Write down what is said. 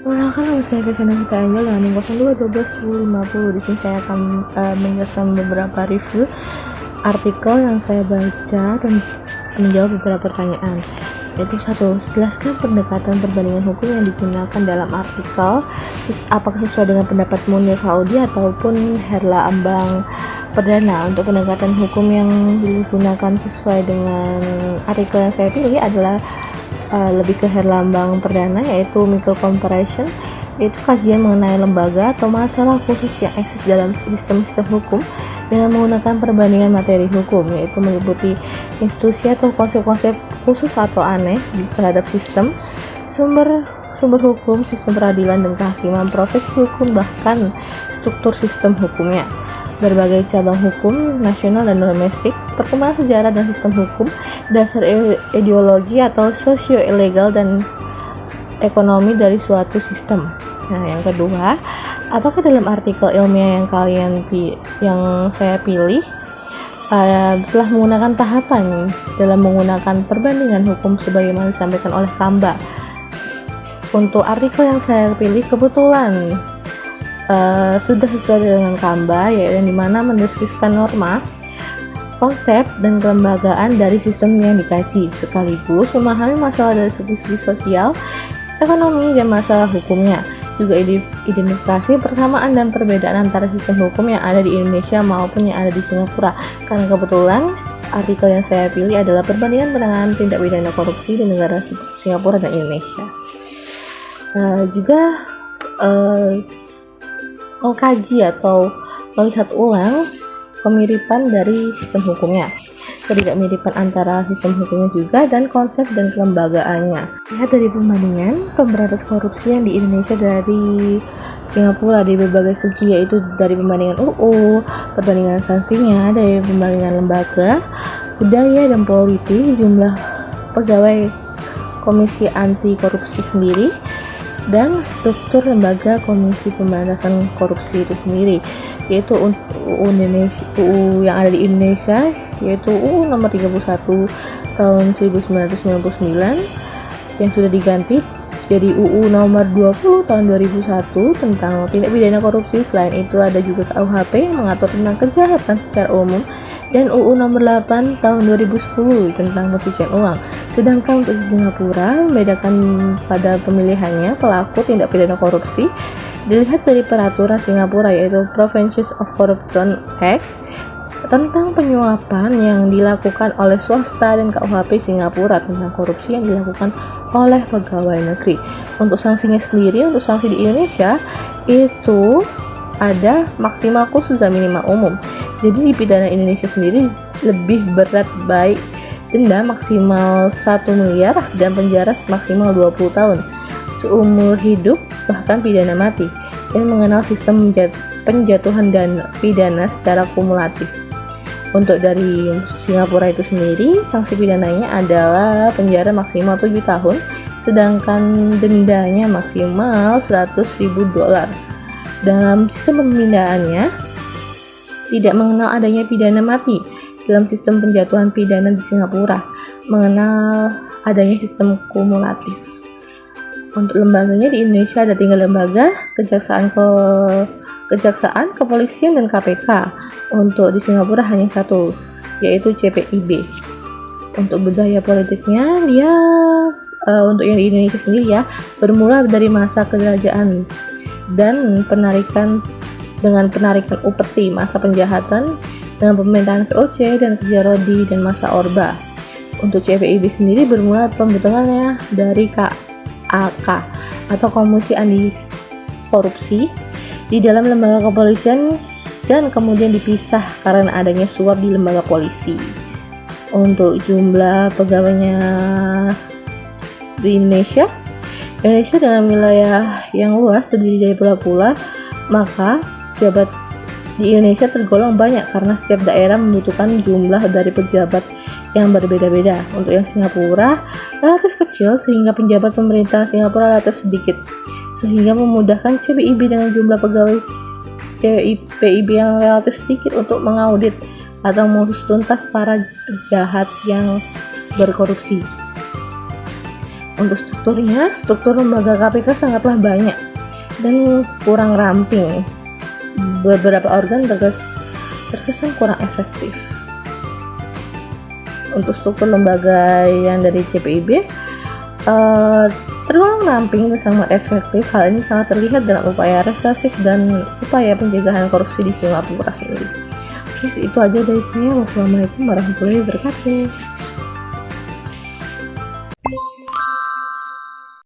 Perkenalkan nama saya Viviana Vita Angel dengan nomor 0212 Di sini saya akan menjelaskan beberapa review artikel yang saya baca dan menjawab beberapa pertanyaan. Yaitu satu, jelaskan pendekatan perbandingan hukum yang digunakan dalam artikel. Apakah sesuai dengan pendapat Munir Saudi ataupun Herla Ambang Perdana? Untuk pendekatan hukum yang digunakan sesuai dengan artikel yang saya pilih adalah lebih ke Herlambang Perdana, yaitu micro comparison, yaitu kajian mengenai lembaga atau masalah khusus yang eksis dalam sistem-sistem hukum dengan menggunakan perbandingan materi hukum, yaitu meliputi institusi atau konsep-konsep khusus atau aneh terhadap sistem, sumber hukum, sistem peradilan dan kehakiman, profesi hukum, bahkan struktur sistem hukumnya, berbagai cabang hukum nasional dan domestik, perkembangan sejarah dan sistem hukum, dasar ideologi atau sosio-legal dan ekonomi dari suatu sistem. Nah, yang kedua, apakah dalam artikel ilmiah yang saya pilih telah menggunakan tahapan dalam menggunakan perbandingan hukum sebagaimana disampaikan oleh Kamba? Untuk artikel yang saya pilih kebetulan sudah sesuai dengan Kamba, yaitu yang dimana mendeskripsikan norma, konsep dan kelembagaan dari sistem yang dikaji, sekaligus memahami masalah dari segi sosial, ekonomi, dan masalah hukumnya. Juga identifikasi persamaan dan perbedaan antara sistem hukum yang ada di Indonesia maupun yang ada di Singapura. Karena kebetulan artikel yang saya pilih adalah perbandingan penanganan tindak pidana korupsi di negara Singapura dan Indonesia. Juga mengkaji atau melihat ulang kemiripan dari sistem hukumnya, ketidakmiripan antara sistem hukumnya juga, dan konsep dan kelembagaannya. Lihat dari perbandingan pemberantasan korupsi yang di Indonesia dari Singapura di berbagai segi, yaitu dari pembandingan UU, perbandingan sanksinya, dari pembandingan lembaga, budaya dan politik, jumlah pegawai komisi anti korupsi sendiri, dan struktur lembaga komisi pemberantasan korupsi itu sendiri, yaitu UU yang ada di Indonesia, yaitu UU nomor 31 tahun 1999 yang sudah diganti jadi UU nomor 20 tahun 2001 tentang tindak pidana korupsi. Selain itu ada juga KUHP yang mengatur tentang kejahatan secara umum, dan UU nomor 8 tahun 2010 tentang pencucian uang. Sedangkan untuk Singapura membedakan pada pemilihannya pelaku tindak pidana korupsi dilihat dari peraturan Singapura, yaitu Prevention of Corruption Act tentang penyuapan yang dilakukan oleh swasta, dan KUHP Singapura tentang korupsi yang dilakukan oleh pegawai negeri. Untuk sanksinya sendiri, untuk sanksi di Indonesia itu ada maksimal khusus dan minimal umum. Jadi di pidana Indonesia sendiri lebih berat, baik denda maksimal 1 miliar dan penjara maksimal 20 tahun seumur hidup, bahkan pidana mati, dan mengenal sistem penjatuhan dan pidana secara kumulatif. Untuk dari Singapura itu sendiri, sanksi pidananya adalah penjara maksimal 7 tahun, sedangkan dendanya maksimal $100.000. Dalam sistem pemindahannya tidak mengenal adanya pidana mati. Dalam sistem penjatuhan pidana di Singapura mengenal adanya sistem kumulatif. Untuk lembaganya di Indonesia ada 3 lembaga, kejaksaan, kepolisian, dan KPK. Untuk di Singapura hanya 1, yaitu CPIB. Untuk budaya politiknya, dia untuk yang di Indonesia sendiri ya, bermula dari masa kerajaan dan penarikan upeti, masa penjahatan dengan pemerintahan VOC dan kerja Rodi, dan masa Orba. Untuk CPIB sendiri bermula pembentukannya dari KAK atau Komisi Anti Korupsi di dalam lembaga kepolisian, dan kemudian dipisah karena adanya suap di lembaga polisi. Untuk jumlah pegawainya di Indonesia dengan wilayah yang luas terdiri dari pulau-pulau, maka pejabat di Indonesia tergolong banyak karena setiap daerah membutuhkan jumlah dari pejabat yang berbeda-beda. Untuk yang Singapura relatif kecil sehingga penjabat pemerintah Singapura relatif sedikit, sehingga memudahkan CPIB dengan jumlah pegawai CPIB yang relatif sedikit untuk mengaudit atau mengurus tuntas para penjahat yang berkorupsi. Untuk struktur lembaga KPK sangatlah banyak dan kurang ramping. Beberapa organ terkesan kurang efektif. Untuk struktur lembaga yang dari CPIB tergolong ramping dan sangat efektif. Hal ini sangat terlihat dalam upaya represif dan upaya pencegahan korupsi di Singapura sendiri. Oke, itu aja dari saya. Wassalamualaikum warahmatullahi wabarakatuh.